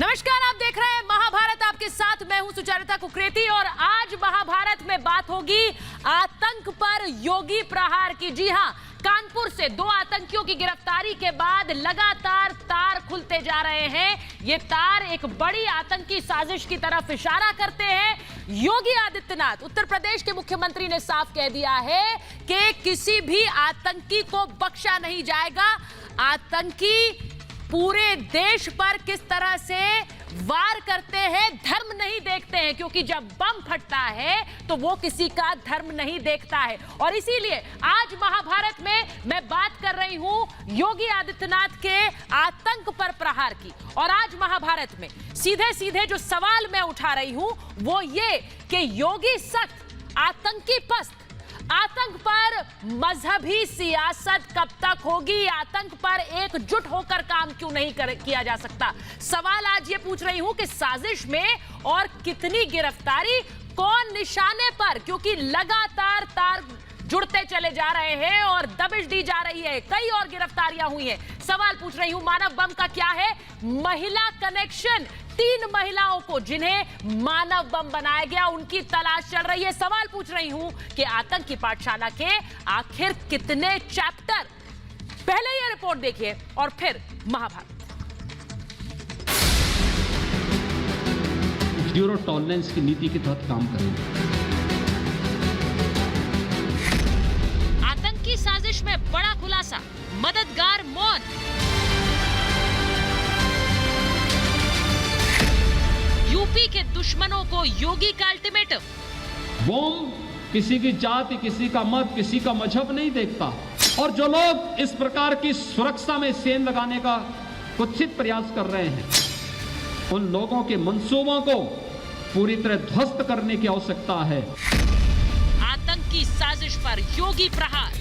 नमस्कार, आप देख रहे हैं महाभारत। आपके साथ मैं हूं सुचरिता कुकरेती और आज महाभारत में बात होगी आतंक पर योगी प्रहार की। जी हां, कानपुर से 2 आतंकियों की गिरफ्तारी के बाद लगातार तार खुलते जा रहे हैं। ये तार एक बड़ी आतंकी साजिश की तरफ इशारा करते हैं। योगी आदित्यनाथ, उत्तर प्रदेश के मुख्यमंत्री, ने साफ कह दिया है कि किसी भी आतंकी को बख्शा नहीं जाएगा। आतंकी पूरे देश पर किस तरह से वार करते हैं, धर्म नहीं देखते हैं, क्योंकि जब बम फटता है तो वो किसी का धर्म नहीं देखता है। और इसीलिए आज महाभारत में मैं बात कर रही हूं योगी आदित्यनाथ के आतंक पर प्रहार की। और आज महाभारत में सीधे सीधे जो सवाल मैं उठा रही हूं वो ये कि योगी सख्त, आतंकी पस्त, आतंक पर मजहबी सियासत कब तक होगी? आतंक पर एकजुट होकर काम क्यों नहीं किया जा सकता? सवाल आज ये पूछ रही हूं कि साजिश में और कितनी गिरफ्तारी, कौन निशाने पर, क्योंकि लगातार तार जुड़ते चले जा रहे हैं और दबिश दी जा रही है। कई और गिरफ्तारियां हुई हैं। सवाल पूछ रही हूं मानव बम का क्या है? महिला कनेक्शन, 3 महिलाओं को जिन्हें मानव बम बनाया गया, उनकी तलाश चल रही है। सवाल पूछ रही हूं कि आतंकी पाठशाला के आखिर कितने चैप्टर? पहले ये रिपोर्ट देखिए और फिर महाभारत। जीरो टॉलरेंस की नीति के तहत काम करेंगे। आतंकी साजिश में बड़ा खुलासा, मददगार मौन। यूपी के दुश्मनों को योगी का अल्टीमेटम। बम किसी की जाति, किसी का मत, किसी का मजहब नहीं देखता। और जो लोग इस प्रकार की सुरक्षा में सेंध लगाने का कुत्सित प्रयास कर रहे हैं, उन लोगों के मंसूबों को पूरी तरह ध्वस्त करने की आवश्यकता है। आतंकी साजिश पर योगी प्रहार।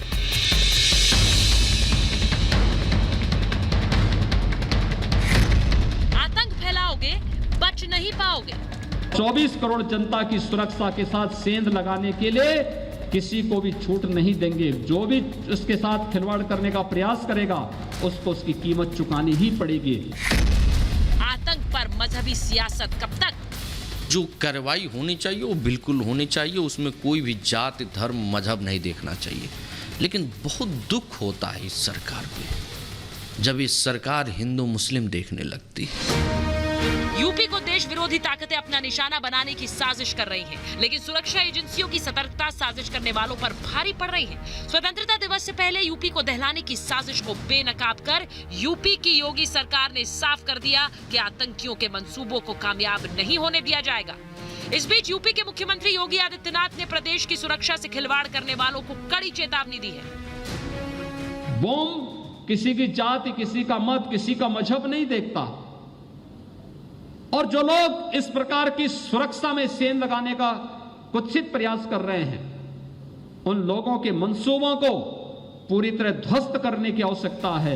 आतंक फैलाओगे, बच नहीं पाओगे। 24 करोड़ जनता की सुरक्षा के साथ सेंध लगाने के लिए किसी को भी छूट नहीं देंगे। जो भी उसके साथ खिलवाड़ करने का प्रयास करेगा, उसको उसकी कीमत चुकानी ही पड़ेगी। आतंक पर मजहबी सियासत कब तक? जो कार्रवाई होनी चाहिए वो बिल्कुल होनी चाहिए, उसमें कोई भी जाति, धर्म, मजहब नहीं देखना चाहिए। लेकिन बहुत दुख होता है इस सरकार पे, जब इस सरकार हिंदू मुस्लिम देखने लगती है। यूपी को देश विरोधी ताकतें अपना निशाना बनाने की साजिश कर रही हैं, लेकिन सुरक्षा एजेंसियों की सतर्कता साजिश करने वालों पर भारी पड़ रही है। स्वतंत्रता दिवस से पहले यूपी को दहलाने की साजिश को बेनकाब कर यूपी की योगी सरकार ने साफ कर दिया कि आतंकियों के मंसूबों को कामयाब नहीं होने दिया जाएगा। इस बीच यूपी के मुख्यमंत्री योगी आदित्यनाथ ने प्रदेश की सुरक्षा से खिलवाड़ करने वालों को कड़ी चेतावनी दी है। बम किसी की जाति, किसी का मत, किसी का मजहब नहीं देखता। और जो लोग इस प्रकार की सुरक्षा में सेंध लगाने का कुत्सित प्रयास कर रहे हैं, उन लोगों के मंसूबों को पूरी तरह ध्वस्त करने की आवश्यकता है।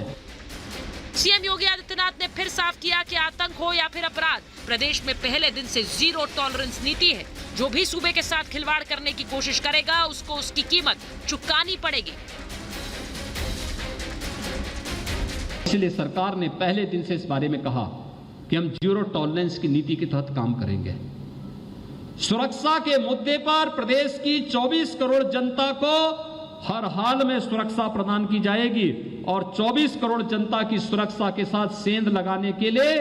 सीएम योगी आदित्यनाथ ने फिर साफ किया कि आतंक हो या फिर अपराध, प्रदेश में पहले दिन से जीरो टॉलरेंस नीति है। जो भी सूबे के साथ खिलवाड़ करने की कोशिश करेगा, उसको उसकी कीमत चुकानी पड़ेगी। इसलिए सरकार ने पहले दिन से इस बारे में कहा कि हम जीरो टॉलरेंस की नीति के तहत काम करेंगे। सुरक्षा के मुद्दे पर प्रदेश की 24 करोड़ जनता को हर हाल में सुरक्षा प्रदान की जाएगी और 24 करोड़ जनता की सुरक्षा के साथ सेंध लगाने के लिए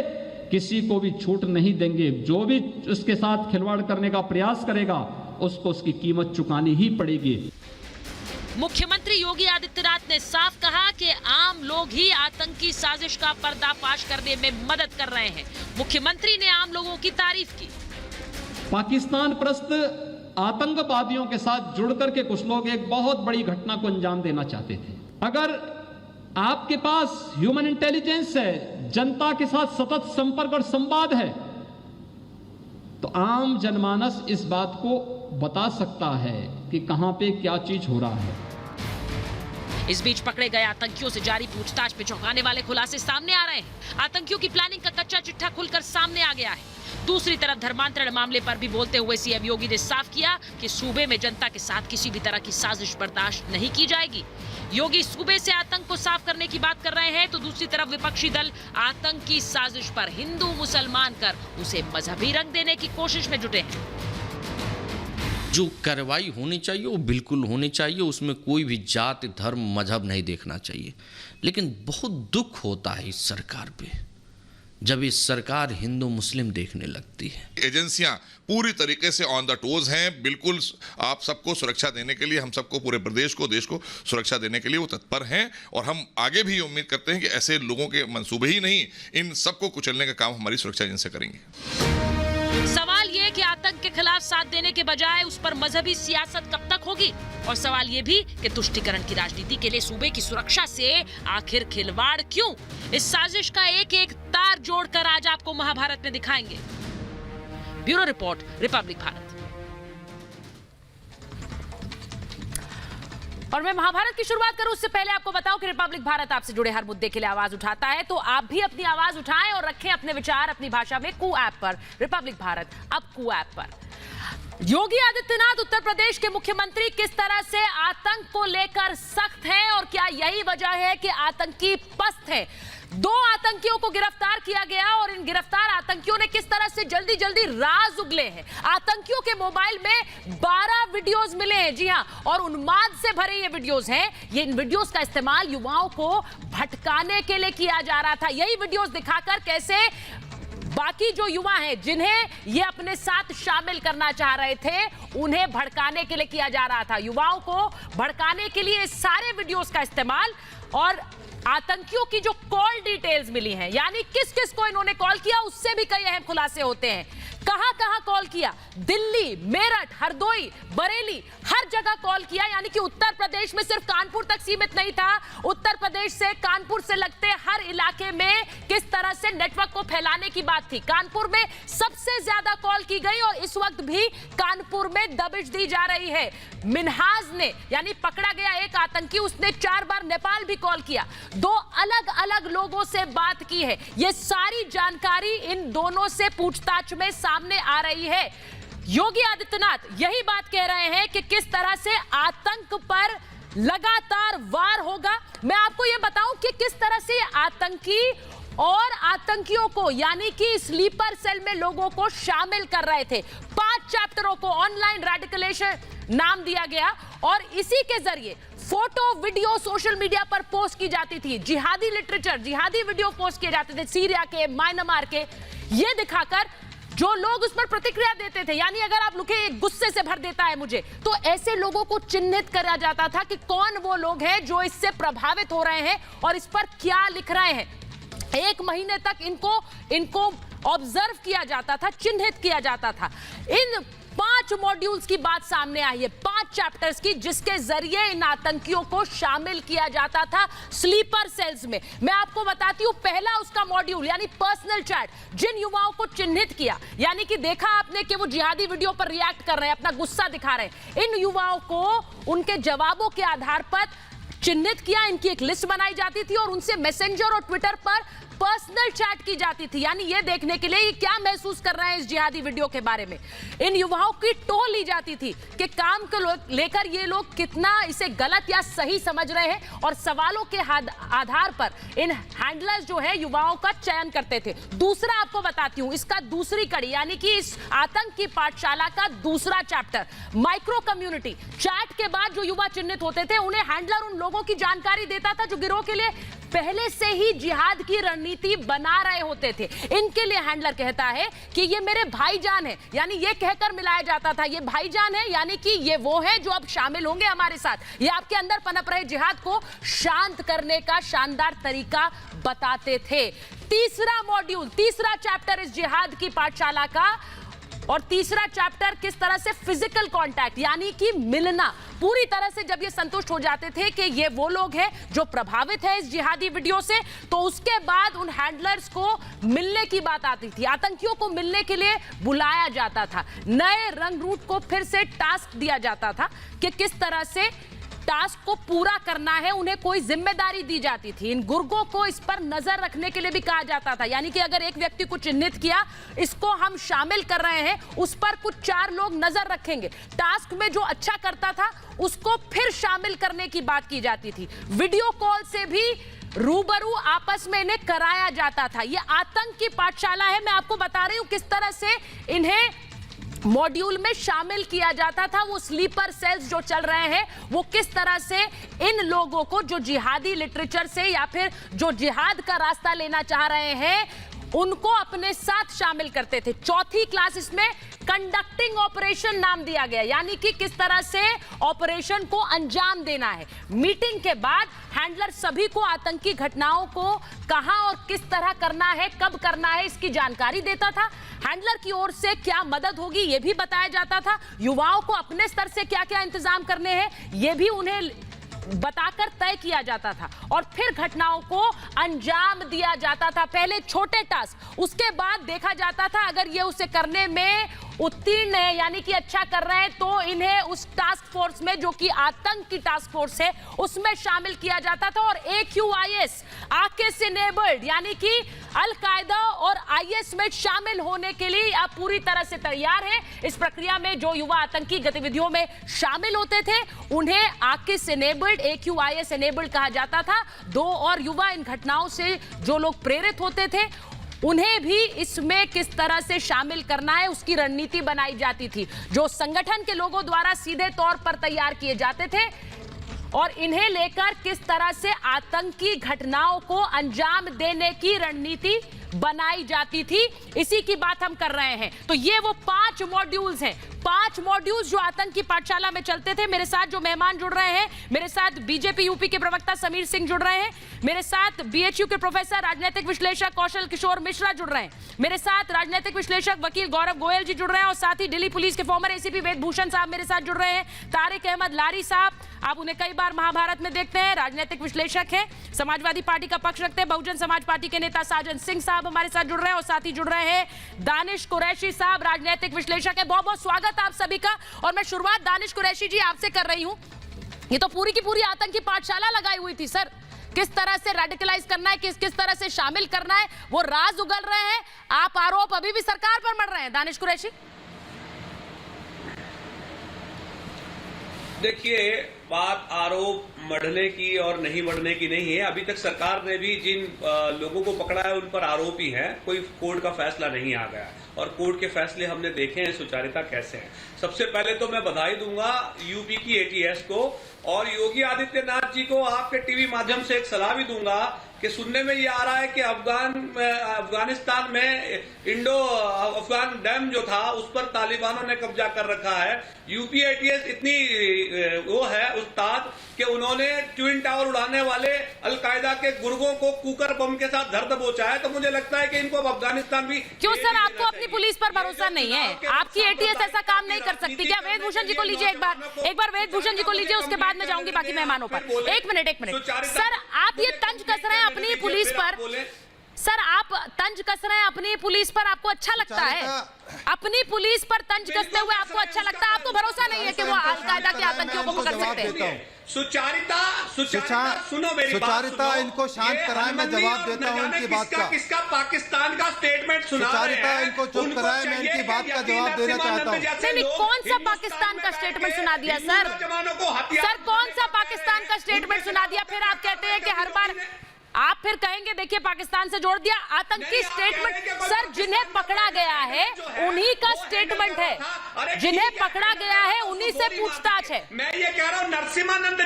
किसी को भी छूट नहीं देंगे। जो भी उसके साथ खिलवाड़ करने का प्रयास करेगा, उसको उसकी कीमत चुकानी ही पड़ेगी। मुख्यमंत्री योगी आदित्यनाथ ने साफ कहा कि आम लोग ही आतंकी साजिश का पर्दाफाश करने में मदद कर रहे हैं। मुख्यमंत्री ने आम लोगों की तारीफ की। पाकिस्तान परस्त आतंकवादियों के साथ जुड़कर के कुछ लोग एक बहुत बड़ी घटना को अंजाम देना चाहते थे। अगर आपके पास ह्यूमन इंटेलिजेंस है, जनता के साथ सतत संपर्क और संवाद है, तो आम जनमानस इस बात को बता सकता है कि कहां पे क्या चीज हो रहा है। इस बीच पकड़े गए आतंकियों से जारी पूछताछ में चौंकाने वाले खुलासे सामने आ रहे हैं। आतंकियों की प्लानिंग का कच्चा चिट्ठा खुलकर सामने आ गया है। दूसरी तरफ धर्मांतरण मामले पर भी बोलते हुए सीएम योगी ने साफ किया कि सूबे में जनता के साथ किसी भी तरह की साजिश बर्दाश्त नहीं की जाएगी। योगी सूबे से आतंक को साफ करने की बात कर रहे हैं, तो दूसरी तरफ विपक्षी दल आतंक की साजिश पर हिंदू मुसलमान कर उसे मजहबी रंग देने की कोशिश में जुटे हैं। जो कार्रवाई होनी चाहिए वो बिल्कुल होनी चाहिए, उसमें कोई भी जात धर्म मजहब नहीं देखना चाहिए। लेकिन बहुत दुख होता है इस सरकार पे जब ये सरकार हिंदू मुस्लिम देखने लगती है। एजेंसियां पूरी तरीके से ऑन द टोज हैं, बिल्कुल आप सबको सुरक्षा देने के लिए, हम सबको, पूरे प्रदेश को, देश को सुरक्षा देने के लिए वो तत्पर हैं। और हम आगे भी उम्मीद करते हैं कि ऐसे लोगों के मंसूबे ही नहीं, इन सबको कुचलने का काम हमारी सुरक्षा एजेंसी करेंगे। सवाल ये कि आतंक के खिलाफ साथ देने के बजाय उस पर मजहबी सियासत कब तक होगी, और सवाल ये भी कि तुष्टीकरण की राजनीति के लिए सूबे की सुरक्षा से आखिर खिलवाड़ क्यों। इस साजिश का एक एक तार जोड़कर आज आपको महाभारत में दिखाएंगे। Bureau report, Republic Bharat. और मैं महाभारत की शुरुआत करूं उससे पहले आपको बताऊं कि रिपब्लिक भारत आपसे जुड़े हर मुद्दे के लिए आवाज उठाता है, तो आप भी अपनी आवाज उठाएं और रखें अपने विचार अपनी भाषा में कू ऐप पर। रिपब्लिक भारत अब कू ऐप पर। योगी आदित्यनाथ उत्तर प्रदेश के मुख्यमंत्री किस तरह से आतंक को लेकर सख्त हैं, और क्या यही वजह है कि आतंकी पस्त है। 2 आतंकियों को गिरफ्तार किया गया और इन गिरफ्तार आतंकियों ने किस तरह से जल्दी जल्दी राज उगले हैं। आतंकियों के मोबाइल में 12 वीडियोस मिले हैं, जी हां, और उन्माद से भरे ये वीडियोस हैं। ये इन वीडियोस का इस्तेमाल युवाओं को भटकाने के लिए किया जा रहा था। यही वीडियोस दिखाकर कैसे बाकी जो युवा हैं जिन्हें ये अपने साथ शामिल करना चाह रहे थे, उन्हें भड़काने के लिए किया जा रहा था। युवाओं को भड़काने के लिए सारे वीडियोस का इस्तेमाल, और आतंकियों की जो कॉल डिटेल्स मिली हैं, यानी किस किस को इन्होंने कॉल किया, उससे भी कई अहम खुलासे होते हैं। कहां कहां कॉल किया, दिल्ली, मेरठ, हरदोई, बरेली, हर जगह कॉल किया। यानी कि उत्तर प्रदेश में सिर्फ कानपुर तक सीमित नहीं था, उत्तर प्रदेश से कानपुर से लगते हर इलाके में किस तरह से नेटवर्क को फैलाने की बात थी। कानपुर में सबसे ज्यादा कॉल की गई और इस वक्त भी कानपुर में दबिश दी जा रही है। मिन्हाज ने, यानी पकड़ा गया एक आतंकी, उसने 4 बार नेपाल भी कॉल किया, 2 अलग अलग लोगों से बात की है। यह सारी जानकारी इन दोनों से पूछताछ में सामने आ रही है। योगी आदित्यनाथ यही बात कह रहे हैं कि किस तरह से आतंक पर लगातार वार होगा। मैं आपको यह बताऊं कि किस तरह से आतंकी और आतंकियों को, यानी कि स्लीपर सेल में लोगों को शामिल कर रहे थे। 5 चैप्टरों को ऑनलाइन रेडिकलेशन नाम दिया गया और इसी के जरिए फोटो वीडियो सोशल मीडिया पर पोस्ट की जाती थी। जिहादी लिटरेचर, जिहादी वीडियो पोस्ट किए जाते थे सीरिया के, म्यांमार के, ये दिखाकर जो लोग उस पर प्रतिक्रिया देते थे, यानी अगर आप लिखे गुस्से से भर देता है मुझे, तो ऐसे लोगों को चिन्हित करा जाता था कि कौन वो लोग हैं जो इससे प्रभावित हो रहे हैं और इस पर क्या लिख रहे हैं। 1 महीने तक इनको ऑब्जर्व किया जाता था, चिन्हित किया जाता था। इन 5 मॉड्यूल्स की बात सामने आई है, 5 चैप्टर्स की, जिसके जरिए इन आतंकियों को शामिल किया जाता था स्लीपर सेल्स में। मैं आपको बताती हूं, पहला उसका मॉड्यूल यानी पर्सनल चैट, जिन युवाओं को चिन्हित किया, यानी कि देखा आपने कि वो जिहादी वीडियो पर रिएक्ट कर रहे हैं, अपना गुस्सा दिखा रहे हैं, इन युवाओं को उनके जवाबों के आधार पर चिन्हित किया, इनकी एक लिस्ट बनाई जाती थी और उनसे मैसेंजर और ट्विटर पर पर्सनल चैट की जाती थी, यानी ये देखने के लिए ये क्या महसूस कर रहे हैं इस जिहादी वीडियो के बारे में। इन युवाओं की टोह ली जाती थी कि काम को लेकर ये लोग कितना इसे गलत या सही समझ रहे हैं, और सवालों के आधार पर इन हैंडलर्स जो है युवाओं का चयन करते थे। दूसरा आपको बताती हूं, इसका दूसरी कड़ी, यानी कि इस आतंक की पाठशाला का दूसरा चैप्टर, माइक्रो कम्युनिटी। चैट के बाद जो युवा चिन्हित होते थे, उन्हें हैंडलर उन लोगों की जानकारी देता था जो गिरोह के लिए पहले से ही जिहाद की रणनीति बना रहे होते थे। इनके लिए हैंडलर कहता है कि ये मेरे भाईजान है, यानी ये कहकर मिलाया जाता था, ये भाईजान है, यानी कि ये वो है जो अब शामिल होंगे हमारे साथ। ये आपके अंदर पनप रहे जिहाद को शांत करने का शानदार तरीका बताते थे। तीसरा मॉड्यूल, तीसरा चैप्टर इस जिहाद की पाठशाला का, और तीसरा चैप्टर किस तरह से फिजिकल कांटेक्ट, यानी कि मिलना। पूरी तरह से जब ये संतुष्ट हो जाते थे कि ये वो लोग हैं जो प्रभावित है इस जिहादी वीडियो से, तो उसके बाद उन हैंडलर्स को मिलने की बात आती थी, आतंकियों को मिलने के लिए बुलाया जाता था। नए रंग रूट को फिर से टास्क दिया जाता था कि किस तरह से टास्क को पूरा करना है, उन्हें कोई जिम्मेदारी दी जाती थी। इन गुर्गों को इस पर नजर रखने के लिए भी कहा जाता था, यानी कि अगर एक व्यक्ति को चिन्हित किया, इसको हम शामिल कर रहे हैं, उस पर कुछ 4 लोग नजर रखेंगे। टास्क में जो अच्छा करता था उसको फिर शामिल करने की बात की जाती थी। वीडियो कॉल से भी रूबरू आपस में इन्हें कराया जाता था। यह आतंक की पाठशाला है। मैं आपको बता रही हूं किस तरह से इन्हें मॉड्यूल में शामिल किया जाता था। वो स्लीपर सेल्स जो चल रहे हैं, वो किस तरह से इन लोगों को जो जिहादी लिटरेचर से या फिर जो जिहाद का रास्ता लेना चाह रहे हैं, उनको अपने साथ शामिल करते थे। 4th क्लास इसमें कंडक्टिंग ऑपरेशन नाम दिया गया, यानी कि किस तरह से ऑपरेशन को अंजाम देना है। मीटिंग के बाद हैंडलर सभी को आतंकी घटनाओं को कहां और किस तरह करना है, कब करना है, इसकी जानकारी देता था। हैंडलर की ओर से क्या मदद होगी यह भी बताया जाता था। युवाओं को अपने स्तर से क्या क्या इंतजाम करने हैं यह भी उन्हें बताकर तय किया जाता था और फिर घटनाओं को अंजाम दिया जाता था। पहले छोटे टास्क, उसके बाद देखा जाता था अगर ये उसे करने में उत्तीर्ण है, यानी कि अच्छा कर रहे हैं, तो इन्हें उस टास्क फोर्स में, जो कि आतंक की टास्क फोर्स है, उसमें शामिल किया जाता था। और AQIS आईएस इनेबल्ड, यानी कि अल कायदा और IS में शामिल होने के लिए आप पूरी तरह से तैयार हैं। इस प्रक्रिया में जो युवा आतंकी गतिविधियों में शामिल होते थे उन्हें आईएस इनेबल्ड, AQIS इनेबल्ड कहा जाता था। 2 और युवा इन घटनाओं से जो लोग प्रेरित होते थे उन्हें भी इसमें किस तरह से शामिल करना है उसकी रणनीति बनाई जाती थी, जो संगठन के लोगों द्वारा सीधे तौर पर तैयार किए जाते थे और इन्हें लेकर किस तरह से आतंकी घटनाओं को अंजाम देने की रणनीति बनाई जाती थी। इसी की बात हम कर रहे हैं। तो ये वो 5 मॉड्यूल्स हैं, 5 मॉड्यूल्स जो आतंक की पाठशाला में चलते थे। मेरे साथ जो मेहमान जुड़ रहे हैं, मेरे साथ बीजेपी यूपी के प्रवक्ता समीर सिंह जुड़ रहे हैं, मेरे साथ BHU के प्रोफेसर राजनीतिक विश्लेषक कौशल किशोर मिश्रा जुड़ रहे हैं, मेरे साथ राजनीतिक विश्लेषक वकील गौरव गोयल जी जुड़ रहे हैं और साथ ही दिल्ली पुलिस के फॉर्मर ACP वेदभूषण साहब मेरे साथ जुड़ रहे हैं, तारिक अहमद लारी साहब, आप उन्हें कई बार महाभारत में देखते हैं, राजनीतिक विश्लेषक हैं, समाजवादी पार्टी का पक्ष रखते हैं, बहुजन समाज पार्टी के नेता साजन सिंह साहब हमारे साथ जुड़ रहे हैं और साथ ही जुड़ रहे हैं दानिश कुरैशी साहब, राजनीतिक विश्लेषक है। बहुत बहुत स्वागत आप सभी का। और मैं शुरुआत दानिश कुरैशी जी आपसे कर रही हूं। ये तो पूरी की पूरी आतंकी पाठशाला लगाई हुई थी सर, किस तरह से रेडिकलाइज करना है, किस तरह से शामिल करना है, वो राज उगल रहे हैं। आप आरोप अभी भी सरकार पर मढ़ रहे हैं, दानिश कुरैशी। देखिए, बात आरोप मढ़ने की और नहीं मढ़ने की नहीं है। अभी तक सरकार ने भी जिन लोगों को पकड़ा है उन पर आरोप ही है, कोई कोर्ट का फैसला नहीं आ गया और कोर्ट के फैसले हमने देखे हैं सुचारिता कैसे है। सबसे पहले तो मैं बधाई दूंगा यूपी की ATS को और योगी आदित्यनाथ जी को आपके टीवी माध्यम से एक सलाह भी दूंगा कि सुनने में ये आ रहा है कि अफगानिस्तान में इंडो अफगान डैम जो था उस पर तालिबानों ने कब्जा कर रखा है। यूपी ATS इतनी वो है उस्ताद कि उन्होंने ट्विन टावर उड़ाने वाले अलकायदा के गुर्गों को कुकर बम के साथ धर दबोचा है। तो मुझे लगता है कि इनको अब अफगानिस्तान भी क्यों सर, आपको अपनी पुलिस पर भरोसा नहीं है? आपकी ATS ऐसा काम नहीं कर सकती क्या? वेदभूषण जी को लीजिए एक बार वेदभूषण जी को लीजिए, उसके बाद मैं जाऊंगी बाकी मेहमानों पर। एक मिनट सर, आप ये तंज कस रहे हैं अपनी पुलिस पर। सर, आप तंज कस रहे हैं अपनी पुलिस पर, आपको अच्छा लगता है? अपनी पुलिस पर तंज कसते हुए आपको अच्छा लगता है? आपको भरोसा नहीं है कि वो अलकायदा के आतंकियों को पकड़ सकते हैं? सुचारिता सुनो मेरी सुचारिता, इनको शांत कराएं, मैं जवाब देता हूं इनकी बात का। किसका पाकिस्तान का स्टेटमेंट सुना सुचारिता, इनको चुप कराएं, मैं इनकी बात का जवाब देना चाहता हूं। नहीं, कौन सा पाकिस्तान का स्टेटमेंट सुना दिया सर? सर, कौन सा पाकिस्तान का स्टेटमेंट सुना दिया? फिर आप कहते हैं कि हर बार आप फिर कहेंगे देखिए पाकिस्तान से जोड़ दिया। आतंकी स्टेटमेंट सर, जिन्हें पकड़ा गया है उन्हीं का स्टेटमेंट है, जिन्हें पकड़ा गया है उन्हीं से पूछताछ है। मैं ये कह रहा हूँ नरसिम्हानंद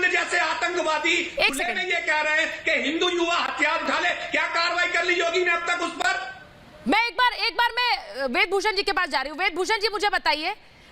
जैसे आतंकवादी ये कह रहे हैं कि हिंदू युवा हथियार उठा ले। क्या कार्रवाई कर ली योगी ने अब तक उस पर? मैं एक बार मैं वेदभूषण जी के पास जा रही हूँ। वेदभूषण जी,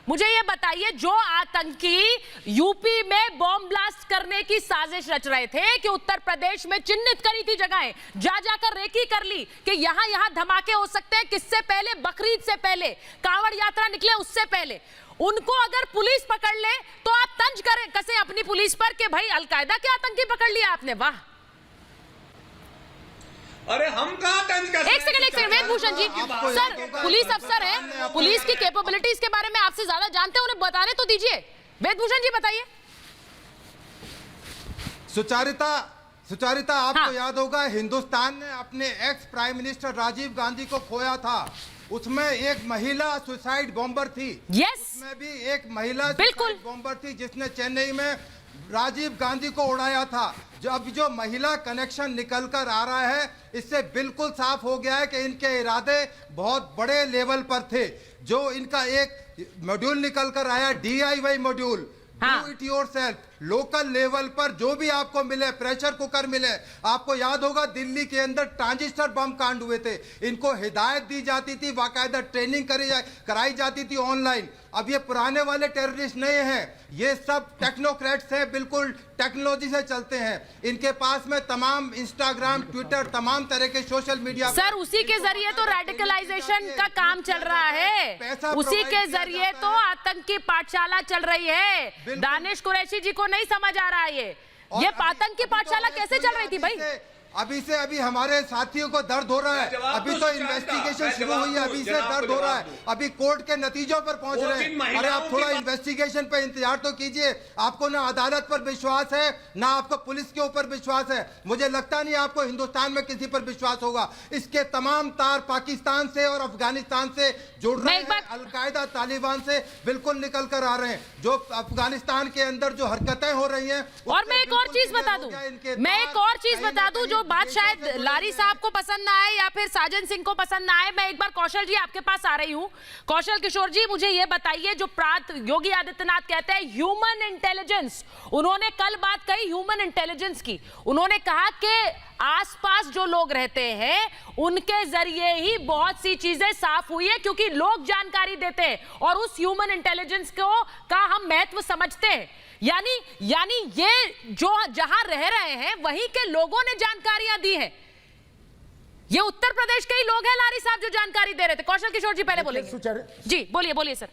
मुझे ये बताइए, जो आतंकी यूपी में बॉम्ब ब्लास्ट करने की साजिश रच रहे थे कि उत्तर प्रदेश में चिन्हित करी थी जगहें, जाकर रेकी कर ली कि यहां धमाके हो सकते हैं, किससे पहले? बकरीद से पहले, कांवड़ यात्रा निकले उससे पहले। उनको अगर पुलिस पकड़ ले तो आप तंज कसें अपनी पुलिस पर कि भाई अलकायदा के आतंकी पकड़ लिया आपने। वाह! अरे हम कहां तंज कर? एक सेकंड वेदभूषण जी, सर पुलिस अफसर है, पुलिस की कैपेबिलिटीज के बारे में आपसे ज्यादा जानते हैं, उन्हें बताने तो दीजिए। वेदभूषण जी बताइए। सुचारिता आपको हाँ। याद होगा, हिंदुस्तान ने अपने ex prime minister Rajiv Gandhi को खोया था। उसमें एक महिला सुसाइड बॉम्बर थी। यस, उसमें भी एक महिला बिल्कुल सुसाइड बॉम्बर थी जिसने चेन्नई में राजीव गांधी को उड़ाया था। जो महिला कनेक्शन निकल कर आ रहा है, इससे बिल्कुल साफ हो गया है कि इनके इरादे बहुत बड़े लेवल पर थे। जो इनका एक मॉड्यूल निकल कर आया, DIY मॉड्यूल, हाँ। Do it yourself, local level पर जो भी आपको मिले, प्रेशर कुकर मिले। आपको याद होगा दिल्ली के अंदर ट्रांजिस्टर बम कांड हुए थे, इनको हिदायत दी जाती थी, बाकायदा ट्रेनिंग कराई जाती थी ऑनलाइन। अब ये पुराने वाले टेररिस्ट नहीं हैं, ये सब टेक्नोक्रेट्स हैं, बिल्कुल टेक्नोलॉजी से चलते हैं। इनके पास में तमाम इंस्टाग्राम, ट्विटर, तमाम तरह के सोशल मीडिया, सर उसी के जरिए तो रेडिकलाइजेशन का काम चल रहा है, उसी के जरिए तो आतंकी पाठशाला चल रही है। दानिश कुरैशी जी को नहीं समझ आ रहा है ये आतंकी पाठशाला कैसे चल रही थी भाई? अभी हमारे साथियों को दर्द हो रहा है। अभी तो इन्वेस्टिगेशन शुरू हुई है, अभी से दर्द हो रहा है, अभी कोर्ट के नतीजों पर पहुंच रहे हैं। अरे आप थोड़ा इन्वेस्टिगेशन पे इंतजार तो कीजिए। आपको ना अदालत पर विश्वास है, ना आपको पुलिस के ऊपर विश्वास है। मुझे लगता नहीं आपको हिंदुस्तान में किसी पर विश्वास होगा। इसके तमाम तार पाकिस्तान से और अफगानिस्तान से जुड़ रहे हैं, अलकायदा, तालिबान से बिल्कुल निकल कर आ रहे हैं। जो अफगानिस्तान के अंदर जो हरकतें हो रही हैं, और मैं एक और चीज बता दूं, जो बात शायद लारी साहब को पसंद ना आए या फिर साजन सिंह को पसंद ना आए, मैं एक बार कौशल जी आपके पास आ रही हूं। कौशल किशोर जी, मुझे ये बताइए, जो योगी आदित्यनाथ कहते हैं ह्यूमन इंटेलिजेंस, उन्होंने कल बात कही ह्यूमन इंटेलिजेंस की। उन्होंने कहा कि आसपास जो लोग रहते हैं उनके जरिए ही बहुत सी चीजें साफ हुई है, क्योंकि लोग जानकारी देते हैं और उस ह्यूमन इंटेलिजेंस का हम महत्व समझते हैं। यानी ये जो जहां रह रहे हैं वहीं के लोगों ने जानकारियां दी हैं। ये उत्तर प्रदेश के ही लोग हैं लारी साहब जो जानकारी दे रहे थे। कौशल किशोर जी पहले बोलेंगे। जी बोलिए सर।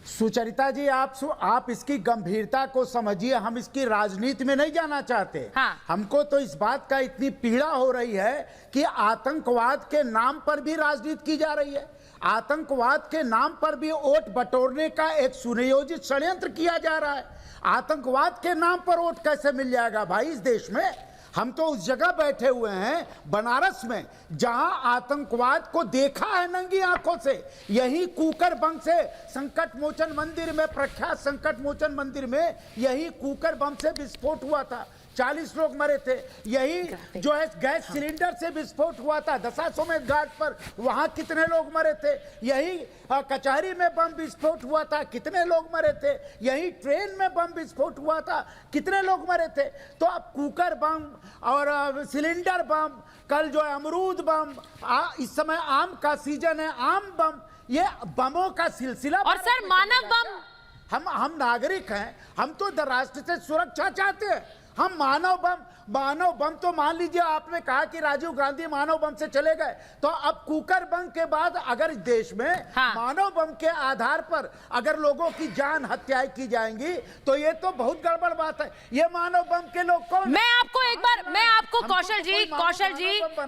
सुचरिता जी, आप इसकी गंभीरता को समझिए। हम इसकी राजनीति में नहीं जाना चाहते। हाँ। हमको तो इस बात का इतनी पीड़ा हो रही है कि आतंकवाद के नाम पर भी राजनीति की जा रही है। आतंकवाद के नाम पर भी वोट बटोरने का एक सुनियोजित षड्यंत्र किया जा रहा है। आतंकवाद के नाम पर वोट कैसे मिल जाएगा भाई इस देश में? हम तो उस जगह बैठे हुए हैं बनारस में जहां आतंकवाद को देखा है नंगी आंखों से। यही कुकर बम से संकट मोचन मंदिर में, प्रख्यात संकट मोचन मंदिर में यही कुकर बम से विस्फोट हुआ था, 40 लोग मरे थे। यही जो है गैस सिलेंडर से विस्फोट हुआ था दशाश्वमेध घाट पर, वहां कितने लोग मरे थे। यही कचहरी में बम विस्फोट हुआ था, कितने लोग मरे थे। यही ट्रेन में बम विस्फोट हुआ था, कितने लोग मरे थे। तो अब कुकर बम और सिलेंडर बम, कल जो है अमरूद बम, इस समय आम का सीजन है, आम बम, ये बमों का सिलसिला। और सर मानव बम, हम नागरिक हैं, हम तो राष्ट्र से सुरक्षा चाहते हैं। हम मानव बम तो मान लीजिए आपने कहा कि राजीव गांधी मानव बम से चले गए, तो अब कुकर बम के बाद अगर इस देश में मानव बम के आधार पर अगर लोगों की जान हत्याएं की जाएंगी तो ये तो बहुत गड़बड़ बात है। ये मानव बम के लोग कौन? मैं आपको कौशल जी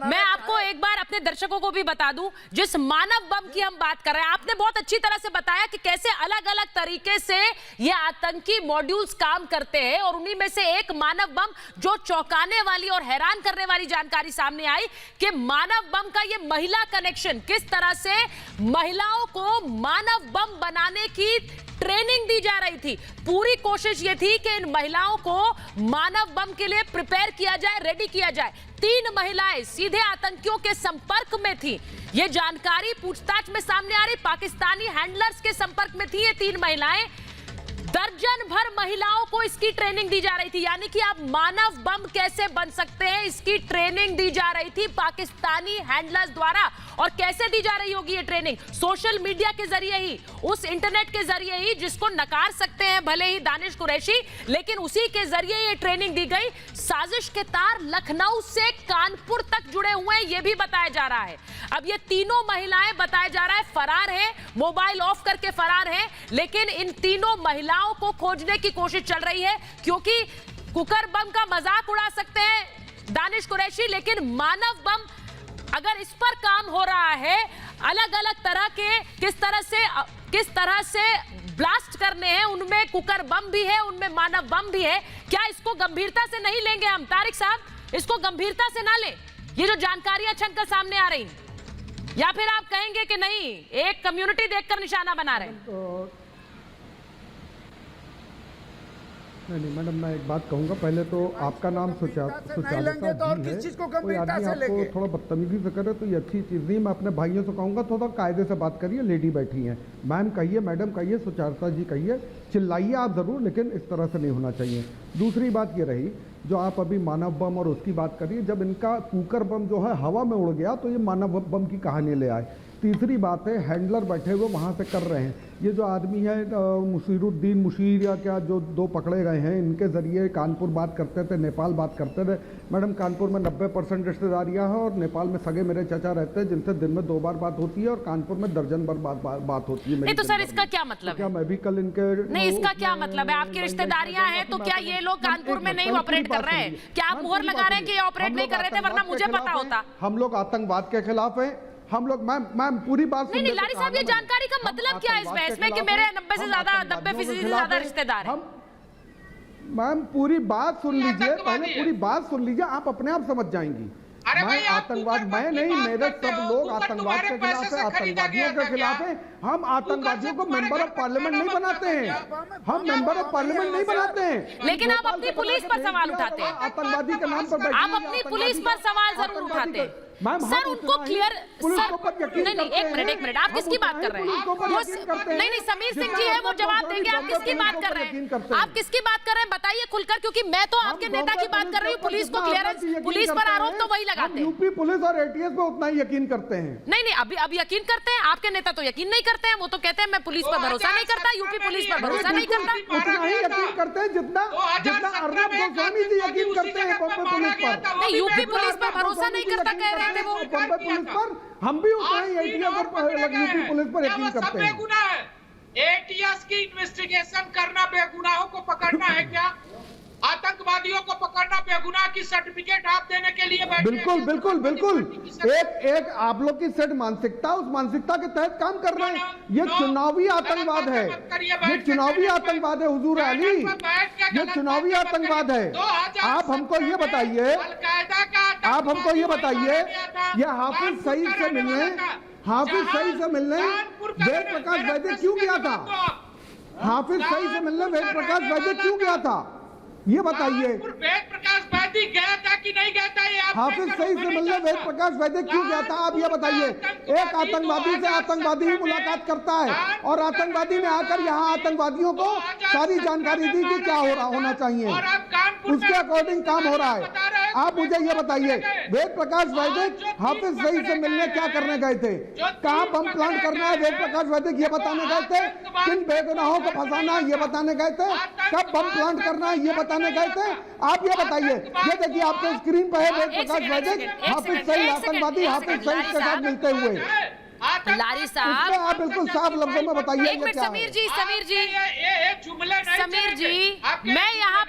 मैं आपको एक बार अपने दर्शकों को भी बता दूं, जिस मानव बम की हम बात कर रहे हैं, आपने बहुत अच्छी तरह से बताया कि कैसे अलग अलग तरीके से ये आतंकी मॉड्यूल्स काम करते हैं, और उन्हीं में से एक मानव बम जो चौंकाने वाली और हैरान करने वाली जानकारी सामने आई कि मानव बम का ये महिला कनेक्शन, किस तरह से महिलाओं को मानव बम बनाने की ट्रेनिंग दी जा रही थी। पूरी कोशिश ये थी कि इन महिलाओं को मानव बम के लिए प्रिपेयर किया जाए, रेडी किया जाए। 3 महिलाएं सीधे आतंकियों के संपर्क में थी, ये जानकारी पूछताछ में सामने आ रही। पाकिस्तानी हैंडलर्स के संपर्क में थी ये 3 महिलाएं। दर्जन भर महिलाओं को इसकी ट्रेनिंग दी जा रही थी, यानी कि आप मानव बम कैसे बन सकते हैं इसकी ट्रेनिंग दी जा रही थी पाकिस्तानी हैंडलर्स द्वारा। और कैसे दी जा रही होगी ये ट्रेनिंग? सोशल मीडिया के जरिए ही, उस इंटरनेट के जरिए ही जिसको नकार सकते हैं भले ही दानिश कुरैशी, लेकिन उसी के जरिए ये ट्रेनिंग दी गई। साजिश के तार लखनऊ से कानपुर तक जुड़े हुए हैं, ये भी बताया जा रहा है। अब ये तीनों महिलाएं बताया जा रहा है फरार है, मोबाइल ऑफ करके फरार है, लेकिन इन तीनों महिलाओं को खोजने की कोशिश चल रही है, क्योंकि कुकर बम का मजाक उड़ा सकते हैं दानिश कुरैशी, लेकिन मानव बम अगर इस पर काम हो रहा है, अलग अलग तरह के किस तरह से ब्लास्ट करने हैं, उनमें कुकर बम भी है, उनमें मानव बम भी है। क्या इसको गंभीरता से नहीं लेंगे हम? तारिक साहब, इसको गंभीरता से ना ले, ये जो जानकारियां छनकर सामने आ रही, या फिर आप कहेंगे कि नहीं, एक कम्युनिटी देखकर निशाना बना रहे हैं? नहीं मैडम, मैं एक बात कहूंगा। पहले तो आपका नाम सुचारिता जी है। कोई आदमी आपको थोड़ा बदतमीजी से करे तो ये अच्छी चीज़ नहीं। मैं अपने भाइयों से कहूंगा थोड़ा कायदे से बात करिए। लेडी बैठी हैं, मैम कहिए, मैडम कहिए, सुचारिता जी कहिए, चिल्लाइए आप ज़रूर, लेकिन इस तरह से नहीं होना चाहिए। दूसरी बात ये रही, जो आप अभी मानव बम और उसकी बात करिए, जब इनका कुकर बम जो है हवा में उड़ गया तो ये मानव बम की कहानी ले आए। तीसरी बात है, हैंडलर बैठे हुए वहाँ से कर रहे हैं। ये जो आदमी है मुशीरुद्दीन मुशीर या क्या, जो 2 पकड़े गए हैं, इनके ज़रिए कानपुर बात करते थे, नेपाल बात करते थे। मैडम, कानपुर में 90% रिश्तेदारियाँ हैं और नेपाल में सगे मेरे चाचा रहते हैं, जिनसे दिन में 2 बार बात होती है और कानपुर में दर्जन बार बात होती है। नहीं तो सर, इसका क्या मतलब है? क्या मैं भी कल इनके नहीं, इसका क्या मतलब है? आपकी रिश्तेदारियां हैं तो क्या ये लोग कानपुर में नहीं ऑपरेट कर रहे हैं? क्या आप मोहर लगा रहे हैं कि ये ऑपरेट नहीं कर रहे थे, वरना मुझे पता होता? हम लोग आतंकवाद के खिलाफ हैं। हम लोग मैम पूरी बात नहीं, लारी साहब, ये जानकारी का मतलब क्या है इस बहस में कि मेरे 90% से ज्यादा रिश्तेदार हैं? मैम पूरी बात सुन लीजिए, पहले पूरी बात सुन लीजिए, आप अपने आप समझ जाएंगी। मैं आतंकवाद, मैं नहीं, मेरे सब लोग आतंकवाद के खिलाफ है, आतंकवादियों के खिलाफ है। हम आतंकवादियों को मेंबर ऑफ पार्लियामेंट नहीं बनाते हैं, हम मेंबर ऑफ पार्लियामेंट नहीं बनाते हैं। लेकिन आप अपनी पुलिस पर सवाल उठाते हैं, आतंकवादी के नाम पर आप अपनी पुलिस पर सवाल जरूर उठाते हैं। सर उनको क्लियर, सर नहीं, एक मिनट, आप किसकी बात कर रहे हैं? नहीं, समीर सिंह जी है, वो जवाब देंगे। आप किसकी बात कर रहे हैं? आप किसकी बात कर रहे हैं, बताइए खुलकर, क्योंकि मैं तो आपके नेता की बात कर रही हूँ। पुलिस को क्लियरेंस, पुलिस पर आरोप तो वही लगाते हैं। यूपी पुलिस और एटीएस पे उतना ही यकीन करते हैं। नहीं, अब यकीन करते हैं। आपके नेता तो यकीन नहीं करते हैं, वो तो कहते हैं मैं पुलिस पर भरोसा नहीं करता, यूपी पुलिस पर भरोसा नहीं करता। उतना ही यकीन करते हैं जितना अर्नब गोस्वामी जी यकीन करते हैं बॉम्बे पुलिस पर। नहीं, यूपी पुलिस पर भरोसा नहीं करता कह रहे थे वो। बॉम्बे पुलिस पर हम भी उतना ही एटीएस और यूपी पुलिस पर यकीन करते हैं। एटीएस की इन्वेस्टिगेशन करना बेगुनाहों को पकड़ना है क्या? आतंकवादियों को पकड़ना बेगुनाह की सर्टिफिकेट आप देने के लिए बैठे? बिल्कुल। एक आप लोग की सेट मानसिकता, उस मानसिकता के तहत काम कर रहे हैं। ये चुनावी आतंकवाद है, ये चुनावी आतंकवाद है हुजूर अली, ये चुनावी आतंकवाद है। आप हमको ये बताइए, ये हाफिज सईद से मिलने वेद प्रकाश वैद्य क्यों गया था? हाफिज सईद से मिलने वेद प्रकाश वैद्य क्यों गया था, ये बताइए। वेद प्रकाश वैद्य गया था कि नहीं गया था? ये हाफिज सईद से मिलने वेद प्रकाश वैद्य क्यों गया था, आप ये बताइए। एक आतंकवादी से आतंकवादी ही मुलाकात करता है और आतंकवादी ने आकर यहाँ आतंकवादियों को सारी जानकारी दी कि क्या होना चाहिए, उसके अकॉर्डिंग काम हो रहा है। आप मुझे ये बताइए, वेद प्रकाश वैद्य हाफिज सईद से मिलने क्या करने गए थे? कहाँ बम प्लांट करना है वेद प्रकाश वैद्य ये बताने गए थे? किन बेगुनाहों को फंसाना है ये बताने गए थे? कब बम प्लांट करना है ये बताने गए थे? आप ये बताइए। ये देखिए आपके स्क्रीन पर है वेद प्रकाश वैद्य हाफिज सईद आतंकवादी हाफिज सईद के साथ मिलते हुए। लारी साहब, आप बिल्कुल साफ लफ्जों में बताइए। एक मिनट समीर जी, मैं यहाँ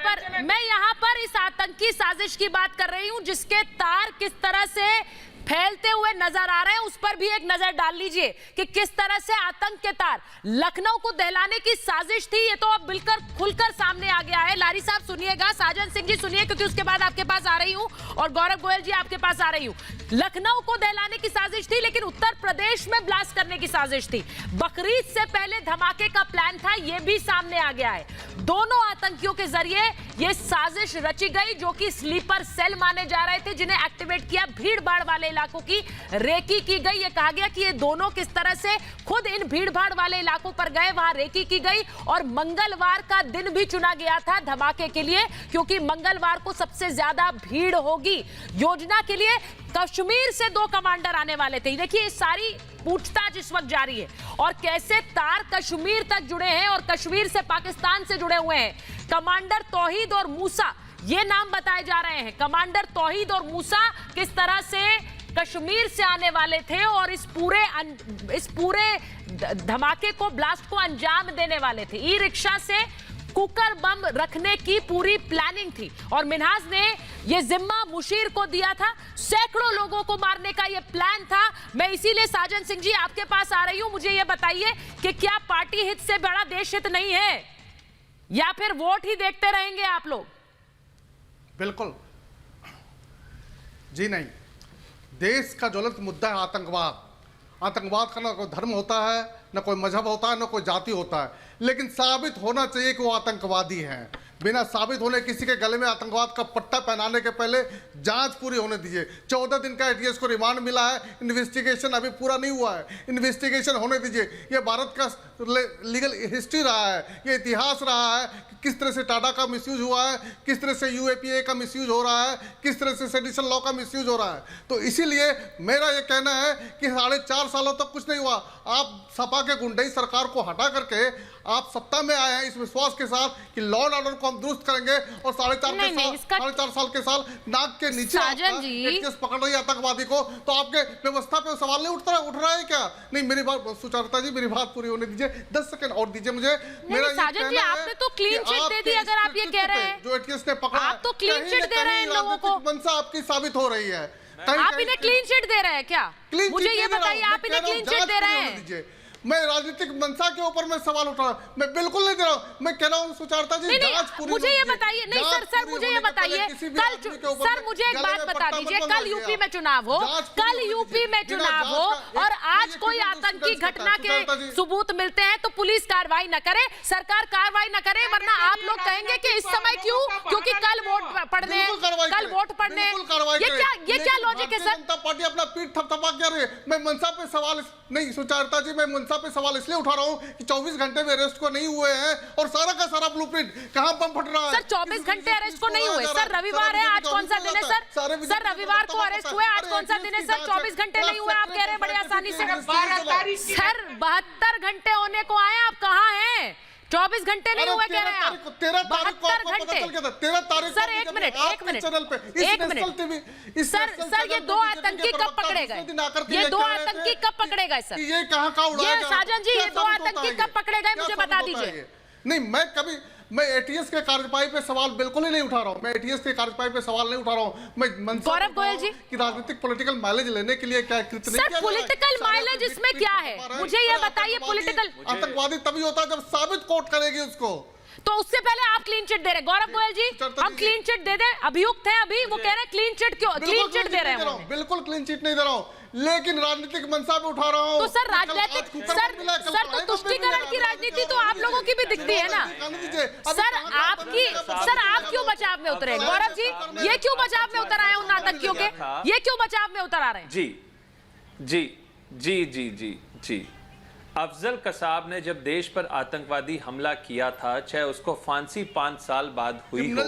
पर इस आतंकी साजिश की बात कर रही हूँ जिसके तार किस तरह से फैलते हुए नजर आ रहे हैं, उस पर भी एक नजर डाल लीजिए कि किस तरह से आतंक के तार लखनऊ को दहलाने की साजिश थी। ये तो अब बिल्कुल खुलकर सामने आ गया है। लारी साहब सुनिएगा, साजन सिंह जी सुनिए, क्योंकि उसके बाद आपके पास आ रही हूं, और गौरव गोयल जी आपके पास आ रही हूं। लखनऊ को दहलाने की साजिश थी, लेकिन उत्तर प्रदेश में ब्लास्ट करने की साजिश थी। बकरीद से पहले धमाके का प्लान था, यह भी सामने आ गया है। दोनों आतंकियों के जरिए यह साजिश रची गई, जो कि स्लीपर सेल माने जा रहे थे, जिन्हें एक्टिवेट किया। भीड़ भाड़ वाले इलाकों की रेकी की गई। यह कहा गया कि ये दोनों किस तरह से खुद इन भीड़ भाड़ वाले इलाकों पर गए, वहां रेकी की गई, और मंगलवार का दिन भी चुना गया था धमाके के लिए, क्योंकि मंगलवार को सबसे ज्यादा भीड़ होगी। योजना के लिए कश्मीर से 2 कमांडर आने वाले थे। देखिए सारी पूछताछ इस वक्त जारी है, और कैसे तार कश्मीर तक जुड़े हैं और कश्मीर से पाकिस्तान से जुड़े हुए हैं। कमांडर तौहीद और मूसा ये नाम बताए जा रहे हैं। कमांडर तौहीद और मूसा किस तरह से कश्मीर से आने वाले थे और इस पूरे धमाके को, ब्लास्ट को अंजाम देने वाले थे। ई रिक्शा से कुकर बम रखने की पूरी प्लानिंग थी, और मिन्हाज ने ये जिम्मा मुशीर को दिया था, सैकड़ों लोगों को मारने का ये प्लान था। मैं इसीलिए साजन सिंह जी आपके पास आ रही हूं, मुझे ये बताइए कि क्या पार्टी हित से बड़ा देश हित नहीं है, या फिर वोट ही देखते रहेंगे आप लोग? बिल्कुल जी नहीं। देश का ज्वलंत मुद्दा है आतंकवाद। आतंकवाद का ना कोई धर्म होता है, ना कोई मजहब होता है, ना कोई जाति होता है, लेकिन साबित होना चाहिए कि वो आतंकवादी हैं। बिना साबित होने किसी के गले में आतंकवाद का पट्टा पहनाने के पहले जांच पूरी होने दीजिए। 14 दिन का एटीएस को रिमांड मिला है, इन्वेस्टिगेशन अभी पूरा नहीं हुआ है, इन्वेस्टिगेशन होने दीजिए। ये भारत का लीगल हिस्ट्री रहा है, ये इतिहास रहा है कि किस तरह से टाटा का मिसयूज हुआ है, किस तरह से यूएपीए का मिसयूज हो रहा है, किस तरह से सेडिशन लॉ का मिसयूज हो रहा है। तो इसीलिए मेरा ये कहना है कि 4.5 सालों तक कुछ नहीं हुआ। आप सपा के गुंडई सरकार को हटा करके आप सत्ता में आए हैं इस विश्वास के साथ कि लॉ एंड ऑर्डर को हम दुरुस्त करेंगे, और 4.5 साल के साल नाक के नीचे पकड़ रही है आतंकवादी को, तो आपके व्यवस्था पे सवाल नहीं उठ रहा है क्या? नहीं, मेरी बात सुचारुता जी, मेरी बात पूरी होने दीजिए, 10 सेकंड और दीजिए मुझे। मेरा साजन जी, आपने तो क्लीन चिट दे दी, अगर आप ये कह रहे हैं जो एटीएस ने पकड़ा, आप तो क्लीन चिट दे रहे हैं इन लोगों को। मनसा आपकी साबित हो रही है। आप इन्हें क्लीन चिट दे रहे हैं क्या? मुझे ये बताइए, आप इन्हें क्लीन चिट दे रहे हैं? मैं राजनीतिक मंशा के ऊपर मैं सवाल उठा रहा हूं, मैं बिल्कुल नहीं दे रहा हूं। मैं कह रहा हूं सुचारुता जी, जांच पूरी मुझे ये बताइए। नहीं सर, मुझे ये बताइए, सर मुझे एक बात बता दीजिए, कल यूपी में चुनाव हो, कल यूपी में चुनाव हो, और आज कोई आतंकी घटना के सबूत मिलते हैं तो पुलिस कार्रवाई न करे, सरकार कार्रवाई न करे, वरना आप लोग कहेंगे कि इस समय क्यों? क्योंकि कल वोट पड़ने, कल वोट पड़ने। ये क्या लॉजिक है सर? जनता पार्टी अपना पीठ थपथपा क्या रही है? मैं मनसा पे सवाल नहीं, सुचारुता जी, मैं मनसा पे सवाल इसलिए उठा रहा हूं कि 24 घंटे में अरेस्ट को नहीं हुए हैं, और सारा का सारा ब्लूप्रिंट कहां बम फट रहा है। सर 24 घंटे अरेस्ट को नहीं हुए सर, रविवार है, आज कौन सा दिन है सर? सर रविवार को अरेस्ट हुए, आज कौन सा दिन है सर? 24 घंटे नहीं हुए, आप कह रहे हैं बड़े आसानी से। सर 72 घंटे होने को आए, आप कहाँ हैं? 24 घंटे नहीं हुए कह रहे हैं आप। 72 घंटे। 13 तारीख सर एक मिनट, सर ये 2 आतंकी कब पकड़े गए? ये 2 आतंकी कब पकड़े गए सर? ये कहां का उड़ाया? ये साजन जी, ये 2 आतंकी कब पकड़े गए, मुझे बता दीजिए। नहीं, मैं एटीएस के कार्यपाई पे सवाल बिल्कुल ही नहीं उठा रहा हूं। मैं एटीएस के कार्यपाई पे सवाल नहीं उठा रहा हूं। मैं गौरव गोयल जी कि राजनीतिक पॉलिटिकल माइलेज लेने के लिए क्या कितने सर पॉलिटिकल माइलेज इसमें क्या है, मुझे ये बताइए। पॉलिटिकल आतंकवादी तभी होता है जब साबित कोर्ट करेगी उसको। तो उससे पहले आप क्लीन चिट दे रहे हैं गौरव गोयल जी, हम क्लीन चिट दे दें? अभियुक्त हैं अभी, वो कह रहे हैं क्लीन चिट क्यों? क्लीन चिट दे रहे हैं? बिल्कुल क्लीन चिट नहीं दे रहा हूं, लेकिन राजनीतिक मंशा पे उठा रहा हूं। तो सर राजनीतिक सर तो तुष्टिकरण की राजनीति तो आप लोगों की भी दिखती है ना सर। आप क्यों बचाव में उतरे गौरव जी? ये क्यों बचाव में उतर आए उन आतंकियों के? ये क्यों बचाव में उतर आ रहे हैं? जी अफजल कसाब ने जब देश पर आतंकवादी हमला किया था, चाहे उसको फांसी 5 साल बाद हुई हो,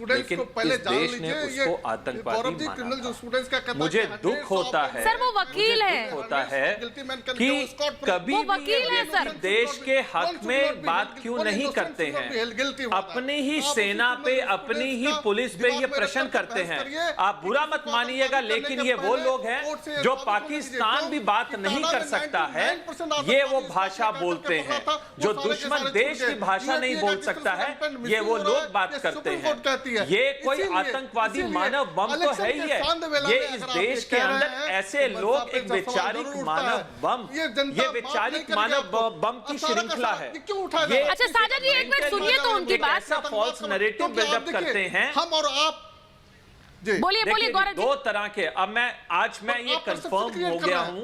लेकिन इस देश ने उसको आतंकवादी माना। मुझे दुख होता है सर, वो वकील है, होता है कि कभी भी देश के हक में बात क्यों नहीं करते हैं। अपनी ही सेना पे, अपनी ही पुलिस पे ये प्रश्न करते हैं। आप बुरा मत मानिएगा, लेकिन ये वो लोग हैं जो पाकिस्तान भी बात नहीं कर सकता है, ये वो भाषा बोलते हैं। जो दुश्मन देश की भाषा नहीं बोल सकता है, ये वो लोग बात करते हैं। ये कोई आतंकवादी मानव बम तो है ही है। ये इस देश के अंदर ऐसे लोग एक वैचारिक मानव बम, ये वैचारिक मानव बम की श्रृंखला है। अच्छा साजन जी, एक मिनट सुनिए तो उनकी बात। ऐसा फॉल्स नैरेटिव बिल्डअप करते हैं। हम और आप बोलिए गौरव जी। 2 तरह के, अब मैं ये कंफर्म हो गया हूं,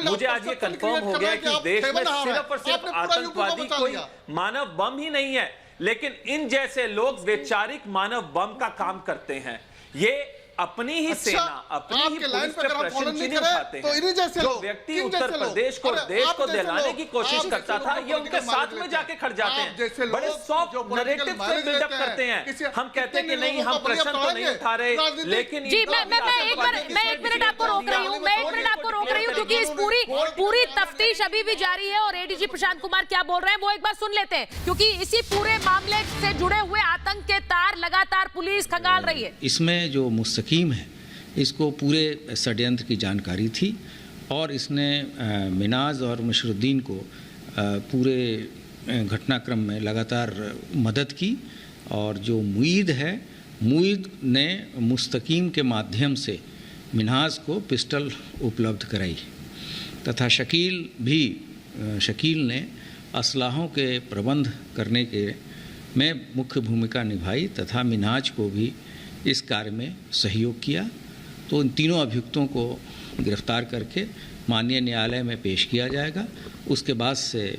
मुझे आज ये कंफर्म हो गया कि देश में सिर्फ और सिर्फ आतंकवादी कोई मानव बम ही नहीं है, लेकिन इन जैसे लोग वैचारिक मानव बम का काम करते हैं। ये अपनी ही सेना, अपनी ही पुलिस पे प्रश्न नहीं उठाते हैं। जो व्यक्ति उत्तर प्रदेश को देश को दिलाने की कोशिश करता था, ये उनके साथ में जाके खड़ जाते हैं। बड़े सॉफ्ट नैरेटिव से बिल्डअप करते हैं। हम कहते हैं कि नहीं, हम प्रश्न तो नहीं उठा रहे, लेकिन जी मैं एक मिनट आपको रोक रही हूँ, क्योंकि इस पूरी तफ्तीश अभी भी जारी है और एडीजी प्रशांत कुमार क्या बोल रहे हैं वो एक बार सुन लेते हैं, क्योंकि इसी पूरे मामले से जुड़े हुए आतंक के तार लगातार पुलिस खंगाल रही है। इसमें जो मुस्तकीम है, इसको पूरे षड्यंत्र की जानकारी थी, और इसने मिनाज और मशरुद्दीन को पूरे घटनाक्रम में लगातार मदद की, और जो मुईद है मुईद ने मुस्तकीम के माध्यम से मिन्हाज को पिस्टल उपलब्ध कराई तथा शकील ने असलाहों के प्रबंध करने के में मुख्य भूमिका निभाई तथा मिन्हाज को भी इस कार्य में सहयोग किया। तो इन तीनों अभियुक्तों को गिरफ्तार करके माननीय न्यायालय में पेश किया जाएगा। उसके बाद से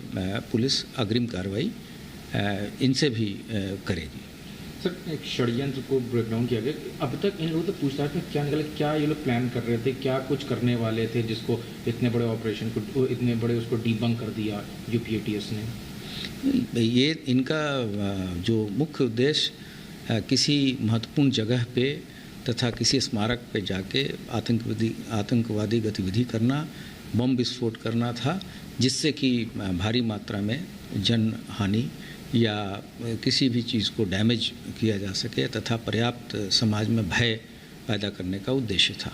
पुलिस अग्रिम कार्रवाई इनसे भी करेगी। सर, एक षड्यंत्र को ब्रेक डाउन किया गया। अब तक इन लोगों तो पूछताछ में क्या निकला, क्या ये लोग प्लान कर रहे थे, क्या कुछ करने वाले थे जिसको इतने बड़े ऑपरेशन को, इतने बड़े उसको डीबंक कर दिया यूपीएटीएस ने? ये इनका जो मुख्य उद्देश्य किसी महत्वपूर्ण जगह पे तथा किसी स्मारक पे जाके आतंकवादी गतिविधि करना, बम विस्फोट करना था, जिससे कि भारी मात्रा में जन हानि या किसी भी चीज़ को डैमेज किया जा सके तथा पर्याप्त समाज में भय पैदा करने का उद्देश्य था।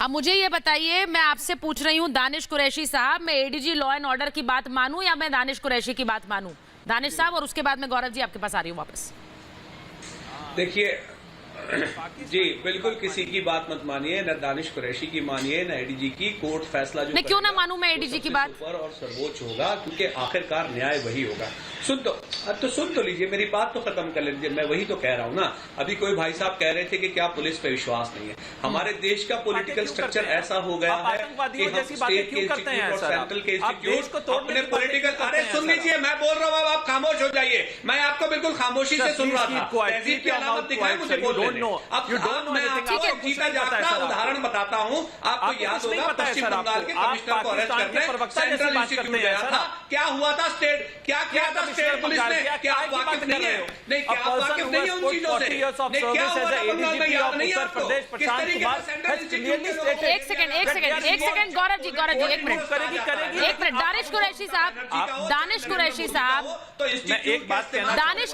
अब मुझे ये बताइए, मैं आपसे पूछ रही हूँ दानिश कुरैशी साहब, मैं एडीजी लॉ एंड ऑर्डर की बात मानूं या मैं दानिश कुरैशी की बात मानूं? दानिश साहब, और उसके बाद मैं गौरव जी आपके पास आ रही हूँ वापस। देखिए जी, बिल्कुल किसी की बात मत मानिए, न दानिश कुरैशी की मानिए, न एडीजी की। कोर्ट फैसला जो मैं क्यों ना मानूं मैं एडीजी की बात? ऊपर और सर्वोच्च होगा, क्योंकि आखिरकार न्याय वही होगा। सुन तो लीजिए, मेरी बात तो खत्म कर लीजिए। मैं वही तो कह रहा हूँ ना। अभी कोई भाई साहब कह रहे थे कि क्या पुलिस पे विश्वास नहीं है। हमारे देश का पॉलिटिकल स्ट्रक्चर ऐसा हो गया है कि हम स्टेट के इंस्टीट्यूट और सेंट्रल के इंस्टीट्यूट अपने पॉलिटिकल। अरे सुन लीजिए, मैं बोल रहा हूँ, आप खामोश हो जाइए। मैं आपको बिल्कुल खामोशी से सुन रहा था। तहजीब की अलामत दिखाए मुझे बोलने। मैं आपको जीता जागता उदाहरण बताता हूँ। आपको याद होगा पश्चिम बंगाल के कमिश्नर को अरेस्ट करने सेंट्रल इंस्टीट्यूट गया था। क्या हुआ था? क्या किया था स्टेट पुलिस ने? क्या आप वाकिफ नहीं है? नहीं, क्या आप वाकिफ नहीं है उन चीजों से? नहीं, क्या हुआ था बंगाल में? याद नहीं है आपको? किस तरीके से सेंट्रल इंस्टीट्यूट ने? एक सेकंड गौरव जी, एक मिनट। दानिश कुरैशी साहब, दानिश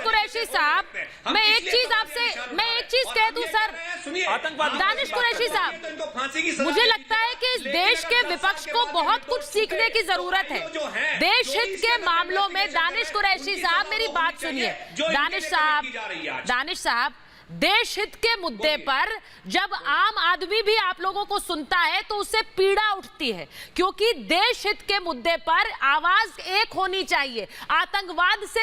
कुरैशी साहब, मैं एक चीज कह दूं सर। दानिश कुरैशी साहब, मुझे लगता है कि इस देश के विपक्ष को बहुत कुछ सीखने की जरूरत है देश हित के मामलों में। दानिश कुरैशी साहब, मेरी बात सुनिए। दानिश साहब, देश हित के मुद्दे पर जब आम आदमी भी आप लोगों को सुनता है तो उससे पीड़ा उठती है, क्योंकि देश हित के मुद्दे पर आवाज एक होनी चाहिए। आतंकवाद से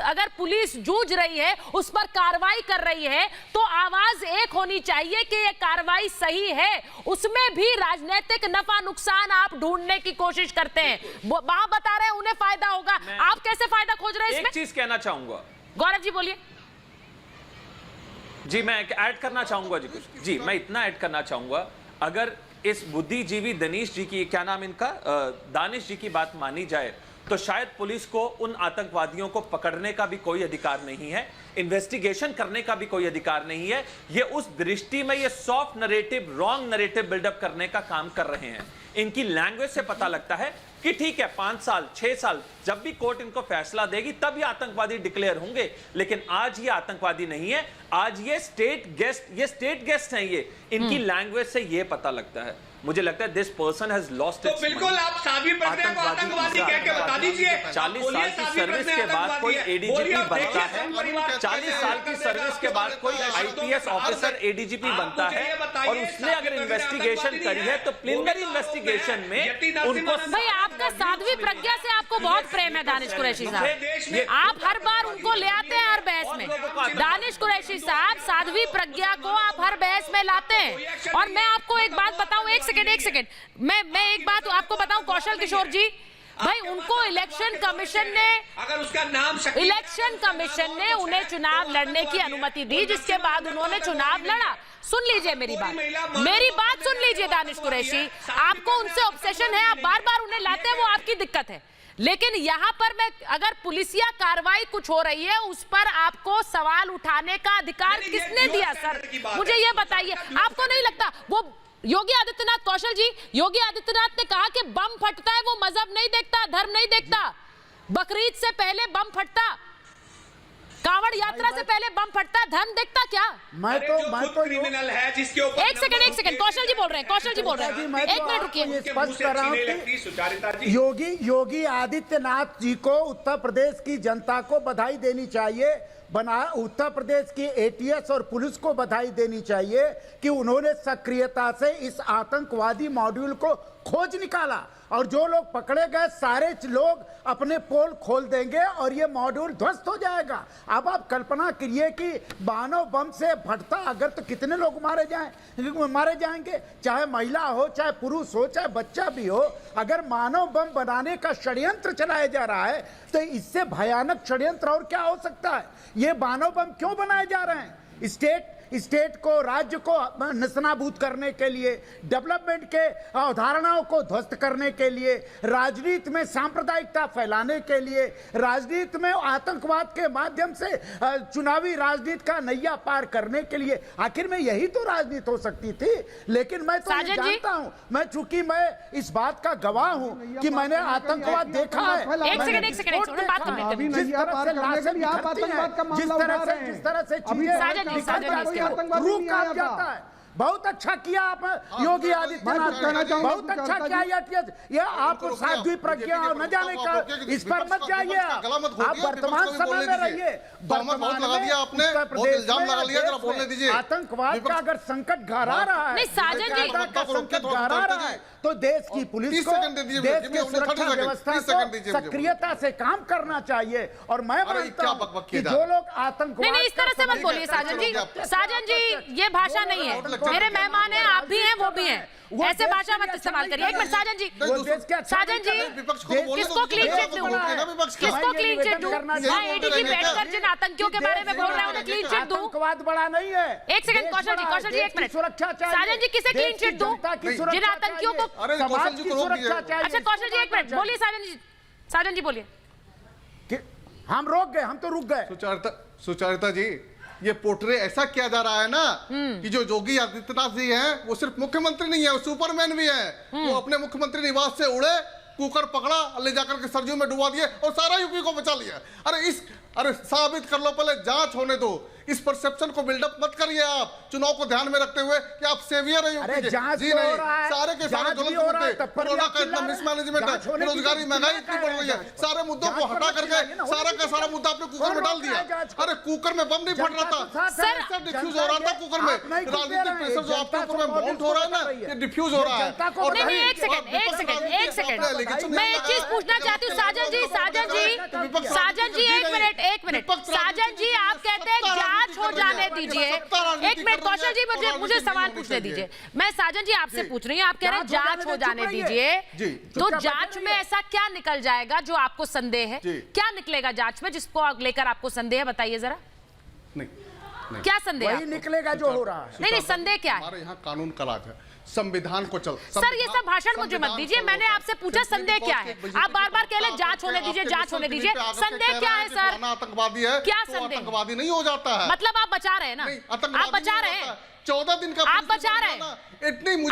अगर पुलिस जूझ रही है, उस पर कार्रवाई कर रही है, तो आवाज एक होनी चाहिए कि यह कार्रवाई सही है। उसमें भी राजनीतिक नफा नुकसान आप ढूंढने की कोशिश करते हैं। वहां बता रहे हैं उन्हें फायदा होगा, आप कैसे फायदा खोज रहे हैं इसमें? एक चीज कहना चाहूंगा। गौरव जी बोलिए। जी, मैं ऐड करना चाहूंगा जी, मैं इतना ऐड करना चाहूंगा, अगर इस बुद्धिजीवी दानिश जी की, क्या नाम इनका, दानिश जी की बात मानी जाए तो शायद पुलिस को उन आतंकवादियों को पकड़ने का भी कोई अधिकार नहीं है, इन्वेस्टिगेशन करने का भी कोई अधिकार नहीं है। ये उस दृष्टि में ये soft narrative, wrong narrative buildup करने का काम कर रहे हैं। इनकी लैंग्वेज से पता लगता है कि ठीक है, 5 साल 6 साल जब भी कोर्ट इनको फैसला देगी तब ये आतंकवादी डिक्लेयर होंगे, लेकिन आज ये आतंकवादी नहीं है। आज ये स्टेट गेस्ट हैं। ये इनकी लैंग्वेज से ये पता लगता है। मुझे लगता है this person has lost its mind. बिल्कुल, आप साध्वी प्रज्ञा को आतंकवादी कह के बता दीजिए। 40 साल की सर्विस के बाद कोई एडीजीपी बनता है, 40 साल की सर्विस के बाद कोई आईपीएस ऑफिसर एडीजीपी बनता है, और उसने अगर इन्वेस्टिगेशन करी है तो प्रिलिमिनरी इन्वेस्टिगेशन में उनको। भाई, आपका साध्वी प्रज्ञा से आपको बहुत प्रेम है दानिश कुरैशी साहब, आप हर बार उनको ले आते हैं हर बहस में। दानिश कुरैशी साहब, साध्वी प्रज्ञा को आप हर बहस में लाते हैं। और मैं आपको एक बात बताऊं, एक सेकंड, मैं एक बात आपको बताऊं, कौशल किशोर जी, भाई उनको इलेक्शन कमीशन ने उन्हें चुनाव लड़ने की अनुमति दी, जिसके बाद उन्होंने चुनाव लड़ा। सुन लीजिए मेरी बात सुन लीजिए दानिश कुरैशी, आपको उनसे ऑब्सेशन है, आप बार बार उन्हें लाते हैं, वो आपकी दिक्कत है। लेकिन यहां पर अगर पुलिसिया कार्रवाई कुछ हो रही है, उस पर आपको सवाल उठाने का अधिकार किसने दिया सर? मुझे ये बताइए। आपको नहीं लगता वो योगी आदित्यनाथ, कौशल जी, योगी आदित्यनाथ ने कहा कि बम फटता है, वो मजहब नहीं देखता, धर्म नहीं देखता। बकरीद से पहले बम फटता, कांवड़ यात्रा से पहले बम फटता, धर्म देखता क्या? मैं तो क्रिमिनल है जिसके ऊपर एक सेकंड एक मिनट रुकिए। स्पष्ट कर रहा हूं कि योगी आदित्यनाथ जी को उत्तर प्रदेश की जनता को बधाई देनी चाहिए, उत्तर प्रदेश की एटीएस और पुलिस को बधाई देनी चाहिए कि उन्होंने सक्रियता से इस आतंकवादी मॉड्यूल को खोज निकाला, और जो लोग पकड़े गए सारे लोग अपने पोल खोल देंगे और ये मॉड्यूल ध्वस्त हो जाएगा। अब आप कल्पना करिए कि मानव बम से फटता अगर तो कितने लोग मारे जाएंगे, चाहे महिला हो, चाहे पुरुष हो, चाहे बच्चा भी हो। अगर मानव बम बनाने का षड्यंत्र चलाया जा रहा है तो इससे भयानक षड्यंत्र और क्या हो सकता है? ये मानव बम क्यों बनाए जा रहे हैं? स्टेट को, राज्य को नस्तानाबूद करने के लिए, डेवलपमेंट के अवधारणाओं को ध्वस्त करने के लिए, राजनीति में सांप्रदायिकता फैलाने के लिए, राजनीति में आतंकवाद के माध्यम से चुनावी राजनीति का नैया पार करने के लिए। आखिर में यही तो राजनीति हो सकती थी। लेकिन मैं तो जानता हूं, मैं चूंकि मैं इस बात का गवाह हूं कि मैंने आतंकवाद देखा है। जिस तरह से चीजें रूप काट जाता है। बहुत अच्छा किया आप योगी आदित्यनाथ, बहुत अच्छा किया। ये आप साध्वी प्रज्ञा न जाने का इस पर मत जाइए। आप वर्तमान समय में रहिए। आतंकवाद का अगर संकट गहरा रहा है, संकट गहरा रहा है तो देश की पुलिस को, देश की सुरक्षा व्यवस्था को सक्रियता से काम करना चाहिए। और मैं मानता हूं कि जो लोग आतंकवाद, नहीं इस तरह से मत बोलिए साजन जी, ये भाषा नहीं है। मेरे मेहमान हैं, आप भी हैं, वो भी हैं, ऐसे भाषा मत इस्तेमाल करिए। एक मिनट साजन जी, किसको क्लीन चिट दूं? किसको क्लीन चिट दूं? मैं एडीजी बैठकर जिन आतंकियों के बारे में बोल रहा हूं उन्हें क्लीन चिट दूं? आतंकवाद बड़ा नहीं है। एक सेकंड कौशल जी एक मिनट। साजन जी किसे क्लीन चिट दूं? जिन आतंकियों को समाज की सुरक्षा चाहिए। अच्छा कौशल जी एक मिनट बोलिए। साजन जी बोलिए। हम तो रुक गए। सुचारिता जी, ये पोर्ट्रे ऐसा किया जा रहा है ना कि जो योगी आदित्यनाथ जी हैं वो सिर्फ मुख्यमंत्री नहीं है, वो सुपरमैन भी है। वो अपने मुख्यमंत्री निवास से उड़े, कुकर पकड़ा, ले जाकर के सरजू में डुबा दिए और सारा यूपी को बचा लिया। अरे साबित कर लो, पहले जांच होने दो। इस परसेप्शन को बिल्डअप मत करिए आप, चुनाव को ध्यान में रखते हुए कि आप सेवियर है यूपी के। जी नहीं, सारे के सारे गलत मुद्दे, कोरोना का इतना मिसमैनेजमेंट है, बेरोजगारी, महंगाई इतनी बढ़ रही है, सारे मुद्दों को हटा करके सारा का सारा मुद्दा आपने कुकर में डाल दिया। अरे कुकर में बम नहीं फट रहा था, सर डिफ्यूज हो रहा था कुकर में। राजनीतिक प्रेशर जो आपके ऊपर में माउंट हो रहा है ना, ये डिफ्यूज हो रहा है। और एक सेकंड मैं एक चीज पूछना चाहती हूँ साजन जी, एक मिनट साजन जी, आप कहते हैं जांच हो जाने दीजिए। एक मिनट कौशल जी, मुझे सवाल पूछने दीजिए। मैं साजन जी आपसे पूछ रही हूँ, आप कह रहे हैं जांच हो जाने दीजिए, तो जांच में ऐसा क्या निकल जाएगा जो आपको संदेह है? क्या निकलेगा जांच में जिसको लेकर आपको संदेह है? बताइए जरा। नहीं क्या संदेह? वही निकलेगा जो हो रहा है। नहीं संदेह क्या है? हमारे यहाँ कानून का राज है, संविधान को चल। सर ये सब भाषण मुझे मत दीजिए, मैंने आपसे पूछा संदेह क्या है। आप बार बार कह रहे जांच होने दीजिए, जांच होने दीजिए। संदेह क्या है सर? आतंकवादी है क्या तो संदेह? आतंकवादी नहीं हो जाता है। मतलब आप बचा रहे हैं ना, आप बचा रहे हैं। 14 दिन का आप बचा रहे हैं।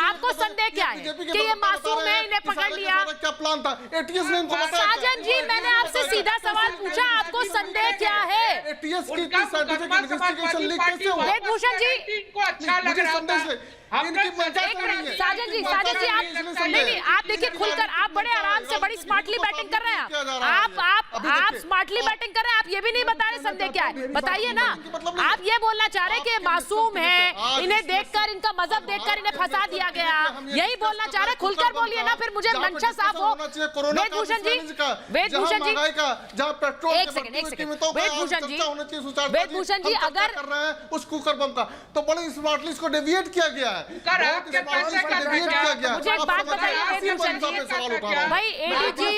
आपको संदेह क्या है कि ये मासूम है, इन्हें पकड़ लिया? क्या प्लान था? एटीएस ने इनको बताया। साजन जी मैंने आपसे सीधा सवाल पूछा, आपको संदेह क्या है? एटीएस की साइंटिफिक इन्वेस्टिगेशन लीक कैसे हुआ? वेदभूषण जी इनको अच्छा लग रहा था। साजन जी नहीं, आप देखिए खुलकर, आप बड़े आराम से बड़ी स्मार्टली बैटिंग कर रहे हैं। आप स्मार्टली बैटिंग कर रहे हैं, आप ये भी नहीं बता रहे संदेह क्या है। बताइए ना, आप ये बोलना चाह रहे हैं कि मासूम है, इन्हें देखकर, इनका मजहब देखकर इन्हें फंसा दिया गया, यही बोलना चाह रहे हैं? खुलकर बोलिए ना, फिर मुझे मंशा साफ हो। वेदभूषण जी अगर उस कुकर बम का तो बड़े स्मार्टली इसको डेविएट किया गया है। मुझे एक बात बताइए भाई, एडीजी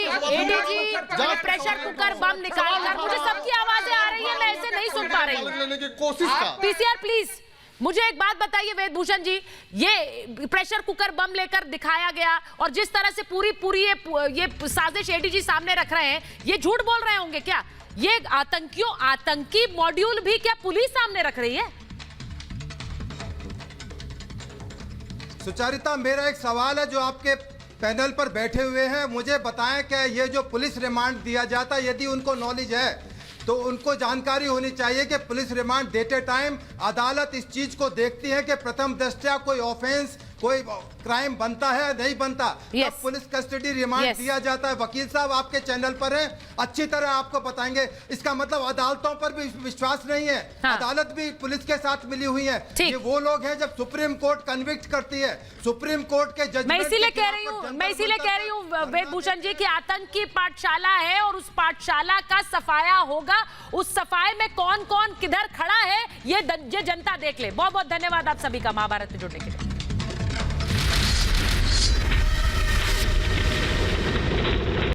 प्रेशर कुकर बम निकालकर, मुझे सबकी आवाजें आ रही है, मैं ऐसे नहीं सुन पा रही हूँ। पीसीआर प्लीज मुझे एक बात बताइए वेदभूषण जी, ये प्रेशर कुकर बम लेकर दिखाया गया और जिस तरह से पूरी ये साजिश एडीजी सामने रख रहे हैं, ये झूठ बोल रहे होंगे क्या? ये आतंकी मॉड्यूल भी क्या पुलिस सामने रख रही है? सुचारिता, मेरा एक सवाल है जो आपके पैनल पर बैठे हुए हैं, मुझे बताएं कि ये जो पुलिस रिमांड दिया जाता है, यदि उनको नॉलेज है तो उनको जानकारी होनी चाहिए कि पुलिस रिमांड देते टाइम अदालत इस चीज को देखती है कि प्रथम दृष्टया कोई ऑफेंस, कोई क्राइम बनता है नहीं बनता, तब पुलिस कस्टडी रिमांड दिया जाता है। वकील साहब आपके चैनल पर हैं, अच्छी तरह आपको बताएंगे। इसका मतलब अदालतों पर भी विश्वास नहीं है। अदालत भी पुलिस के साथ मिली हुई है। ये वो लोग हैं जब सुप्रीम कोर्ट कन्विक्ट करती है, सुप्रीम कोर्ट के जजमेंट। मैं इसीलिए कह रही हूँ वेदभूषण जी की आतंकी पाठशाला है और उस पाठशाला का सफाया होगा। उस सफाई में कौन कौन किधर खड़ा है ये जनता देख ले। बहुत बहुत धन्यवाद आप सभी का महाभारत में जुड़ने के लिए।